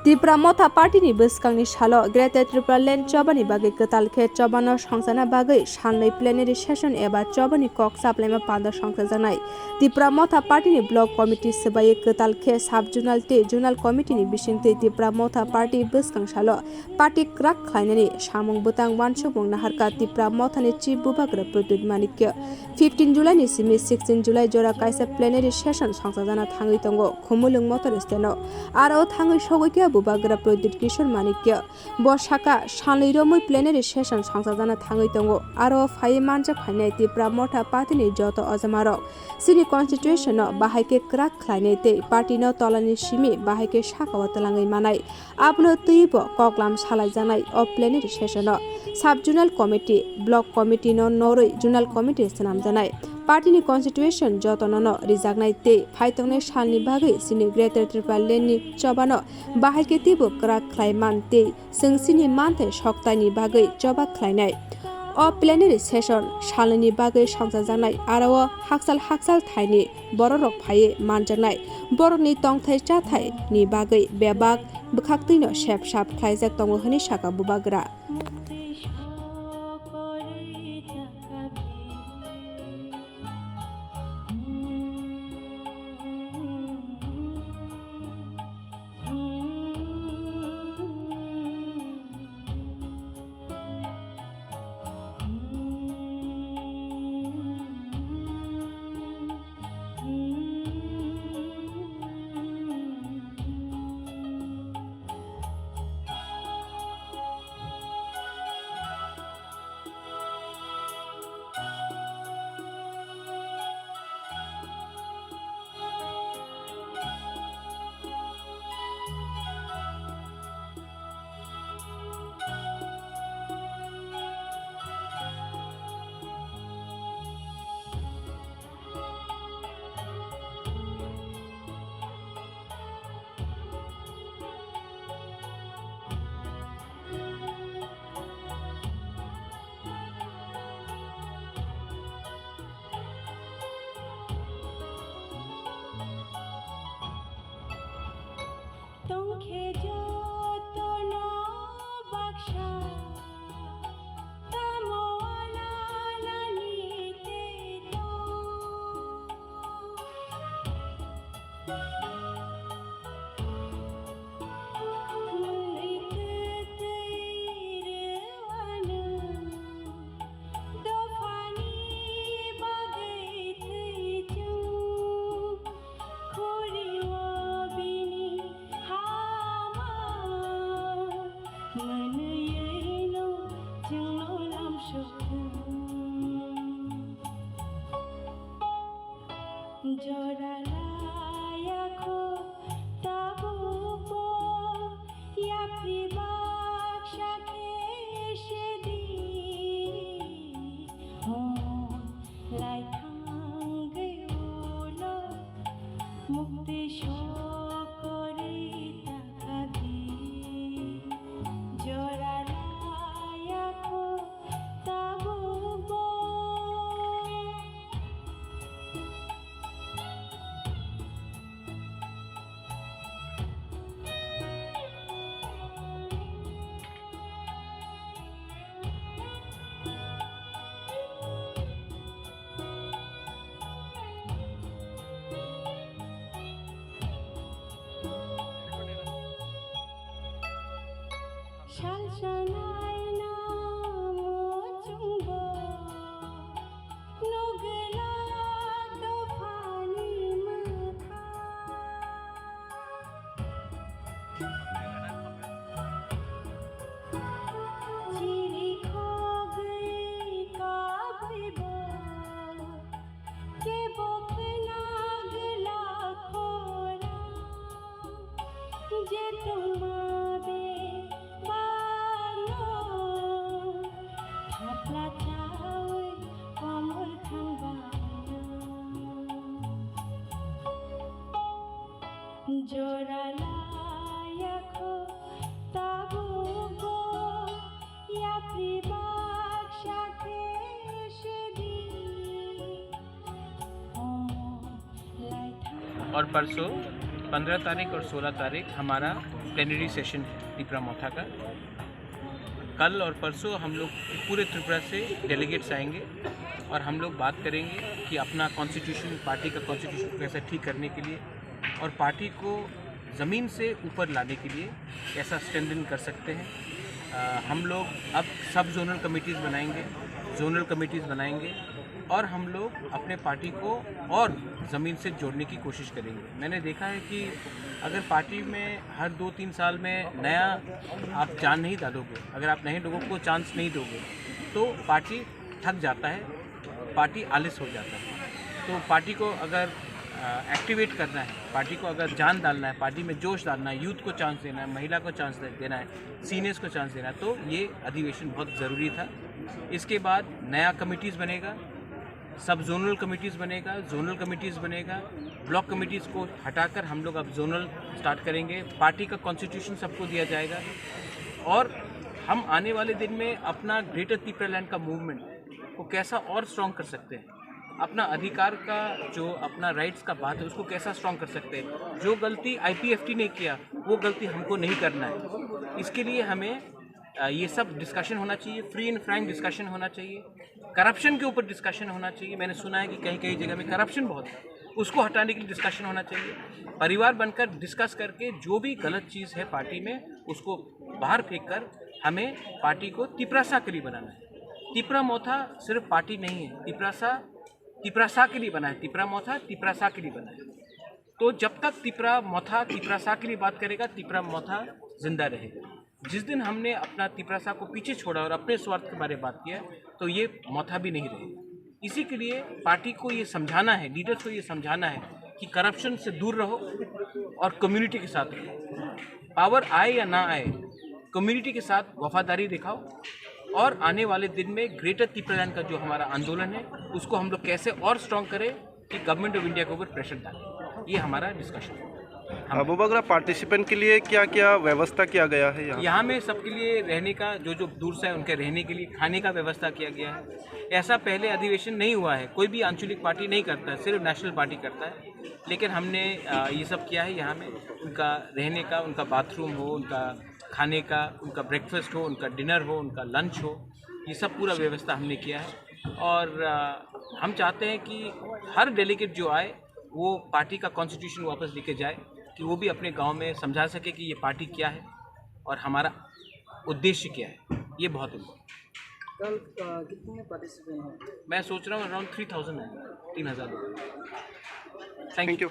Tripura Motha Party ni bwskangni salo Greater Tripura Land Chobani bagui ketalkhe chobano songchana bagui salnai plenary session eba chobani kok saplaima panda songkhajaknai Tripura Motha Party ni block committee sebai ketalkhe subjonal te zonal committee ni bisingtwi Tripura Motha Party bwskang salo party krak khlainani samung butang wansubung naharka Tripura Motha ni chief bubagra Pradut Manikya 15 July ni simi 16 July jora kaisa plenary session songchakjana thangui tongo Khumulung Motor Steno aro thangui sogoi bubagra Pradut Kishore Manikya Boshaka Shanliromui plenary session songchakjana thangui tongo aro phai manjak phainai Tripura Motha Party ni joto ajamarok sini constitution no bahaike krak khlainai tei party no tolani simi bahaike sakao talangai manai abno tuibo koklam salaijanai o plenary session no subjonal committee block committee no noroi zonal committee sanamjanai party ni constitution jotono no rijaknai tei phaitongnai salni bagai sini Greater Tripura Land ni chobano bahaike tibo krak khlaiman tei sini manthai soktani bagai choba khlainai o plenary session salni bagai songjaknai aro haksal thaini bororok phai manjaknai borokni tongthai chathai ni bagai bebak bukhaktui no sep sap khlaijak tongo hini saka bubagra और परसों 15 तारीख और 16 तारीख हमारा plenary session है त्रिपुरा मोथा का। कल और परसों हम लोग पूरे त्रिपुरा से डेलीगेट्स आएंगे और हम लोग बात करेंगे कि अपना कॉन्स्टिट्यूशन, पार्टी का कॉन्स्टिट्यूशन कैसे ठीक करने के लिए और पार्टी को ज़मीन से ऊपर लाने के लिए कैसा स्ट्रेंथन कर सकते हैं। हम लोग अब सब जोनल कमेटीज़ बनाएंगे, जोनल कमेटीज़ बनाएंगे और हम लोग अपने पार्टी को और ज़मीन से जोड़ने की कोशिश करेंगे। मैंने देखा है कि अगर पार्टी में हर 2-3 साल में नया आप जान नहीं डालोगे, अगर आप नए लोगों को चांस नहीं दोगे तो पार्टी थक जाता है, पार्टी आलस हो जाता है। तो पार्टी को अगर एक्टिवेट करना है, पार्टी को अगर जान डालना है, पार्टी में जोश डालना है, यूथ को चांस देना है, महिला को चांस देना है, सीनियर्स को चांस देना है, तो ये अधिवेशन बहुत ज़रूरी था। इसके बाद नया कमिटीज़ बनेगा, सब जोनल कमिटीज़ बनेगा, जोनल कमिटीज़ बनेगा, ब्लॉक कमिटीज़ को हटाकर हम लोग अब जोनल स्टार्ट करेंगे। पार्टी का कॉन्स्टिट्यूशन सबको दिया जाएगा और हम आने वाले दिन में अपना ग्रेटर त्रिपुरा लैंड का मूवमेंट को कैसा और स्ट्रॉन्ग कर सकते हैं, अपना अधिकार का जो अपना राइट्स का बात है उसको कैसा स्ट्रॉन्ग कर सकते हैं। जो गलती IPFT ने किया वो गलती हमको नहीं करना है। इसके लिए हमें ये सब डिस्कशन होना चाहिए, फ्री एंड फ्रैंक डिस्कशन होना चाहिए, करप्शन के ऊपर डिस्कशन होना चाहिए। मैंने सुना है कि कहीं कहीं जगह में करप्शन बहुत है, उसको हटाने के लिए डिस्कशन होना चाहिए। परिवार बनकर डिस्कस करके जो भी गलत चीज़ है पार्टी में उसको बाहर फेंक कर हमें पार्टी को त्रिपुरा के लिए बनाना है। त्रिपुरा मोथा सिर्फ पार्टी नहीं है, त्रिपुरा के लिए बना है, त्रिपुरा मोथा त्रिपुरा के लिए बना है। तो जब तक त्रिपुरा मोथा त्रिपुरा के लिए बात करेगा, त्रिपुरा मोथा जिंदा रहेगा। जिस दिन हमने अपना त्रिपुरा को पीछे छोड़ा और अपने स्वार्थ के बारे में बात किया तो ये मोथा भी नहीं रहेगा। इसी के लिए पार्टी को ये समझाना है, लीडर्स को ये समझाना है कि करप्शन से दूर रहो और कम्युनिटी के साथ रहो। पावर आए या ना आए, कम्युनिटी के साथ वफादारी दिखाओ और आने वाले दिन में ग्रेटर त्रिपुरा लैंड का जो हमारा आंदोलन है उसको हम लोग कैसे और स्ट्रॉन्ग करें कि गवर्नमेंट ऑफ इंडिया के ऊपर प्रेशर डालें। ये हमारा डिस्कशन है। अबूबकरा पार्टिसिपेंट के लिए क्या क्या व्यवस्था किया गया है? यहाँ में सबके लिए रहने का, जो दूर से है उनके रहने के लिए खाने का व्यवस्था किया गया है। ऐसा पहले अधिवेशन नहीं हुआ है, कोई भी आंचलिक पार्टी नहीं करता है, सिर्फ नेशनल पार्टी करता है। लेकिन हमने ये सब किया है। यहाँ में उनका रहने का, उनका बाथरूम हो, उनका खाने का, उनका ब्रेकफास्ट हो, उनका डिनर हो, उनका लंच हो, ये सब पूरा व्यवस्था हमने किया है। और हम चाहते हैं कि हर डेलीगेट जो आए वो पार्टी का कॉन्स्टिट्यूशन वापस लेके जाए, कि वो भी अपने गांव में समझा सके कि ये पार्टी क्या है और हमारा उद्देश्य क्या है। ये बहुत इम्पोर्टेंट। कल कितने पार्टिसिपेंट हैं? मैं सोच रहा हूँ अराउंड 3000 है, 3000 लोग। Thank you.